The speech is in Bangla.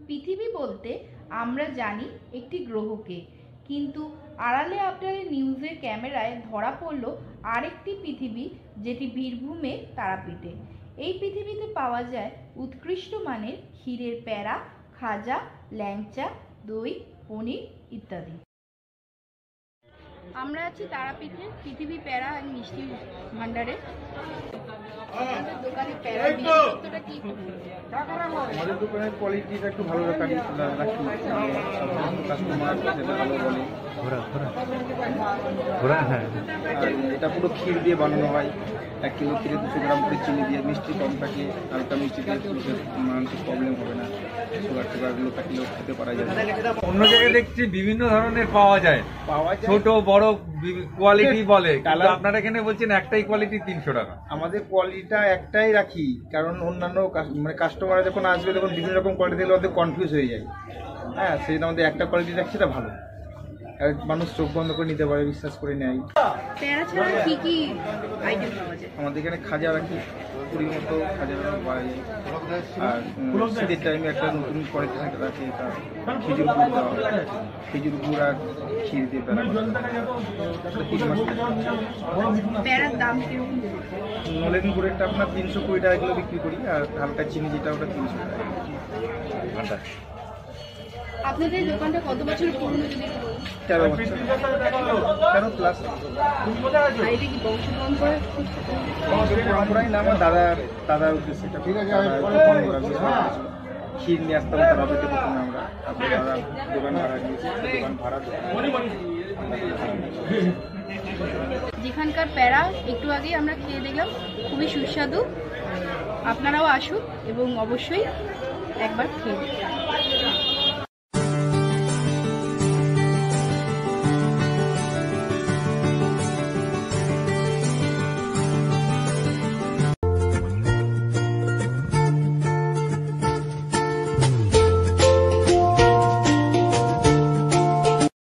পৃথিবী বলতে আমরা জানি একটি গ্রহকে, কিন্তু আড়ালে আপনার নিউজের ক্যামেরায় ধরা পড়ল আরেকটি পৃথিবী, যেটি বীরভূমের তারাপীঠে। এই পৃথিবীতে পাওয়া যায় উৎকৃষ্ট মানের ক্ষীরের প্যাড়া, খাজা, ল্যাংচা, দই, পনির ইত্যাদি। আমরা আছি তারাপীঠের পৃথিবী প্যাড়া আর মিষ্টি ভান্ডারে। দোকানে প্যাড়া বিশেষত্বটা কি? আমাদের দোকানের কোয়ালিটিটা একটু ভালো রাখি, কাস্টমার যেটা ভালো বলে। এটা পুরো ক্ষীর দিয়ে বানানো হয়। 1 কিলো ক্ষীরে 200 গ্রাম করে চিনি দিয়ে, মিষ্টি কম থাকে, হালকা মিষ্টি দিয়ে মানসিক প্রবলেম হবে না। সুগারগুলো থাকলেও খেতে পারা যায়। অন্য জায়গায় দেখছি বিভিন্ন ধরনের পাওয়া যায়, ছোট বড় কোয়ালিটি বলে, কিন্তু আপনারা এখানে বলছেন একটাই কোয়ালিটি 300 টাকা। আমাদের কোয়ালিটিটা একটাই রাখি, কারণ অন্যান্য মানে কাস্টমার যখন আসবে তখন বিভিন্ন রকম কোয়ালিটি দিলে ওদের কনফিউজ হয়ে যায়। হ্যাঁ, সেই জন্য আমাদের একটা কোয়ালিটি রাখছি, সেটা ভালো। আর মানুষ চোখ বন্ধ করে নিতে পারে, বিশ্বাস করে নেয়। প্যাড়া ছাড়া কি কি আইটেম পাওয়া যায়? আমাদের এখানে খাজা রাখি, 20 মতো খাজা পাওয়া যায়। আর শীতের টাইমে একটা নতুন কোয়ালিটি রাখি, এটা খেজুর গুড় দেওয়া হয়। খেজুর গুড় আর ক্ষীর দিয়ে প্যাড়া। প্যাড়ার দাম কিরকম? নলেন গুড়েরটা আপনার 320 টাকা কিলো বিক্রি করি, আর হালকা চিনি যেটা ওটা 300 টাকা। আপনাদের দোকানটা কত বছর পুরনো যদি? 13 বছর, 13 প্লাস। এটা কি বংশ পরম্পরাই না, আমার দাদার উদ্দেশ্যে এটা। ঠিক আছে, ক্ষীর নিয়ে আসতাম তারাপীঠে প্রথমে আমরা, তারপরে দাদা দোকান ভাড়া নিয়েছি, দোকান ভাড়া। যেখানকার প্যাড়া একটু আগেই আমরা খেয়ে দেখলাম, খুবই সুস্বাদু। আপনারাও আসুন এবং অবশ্যই একবার খেয়ে দেখুন।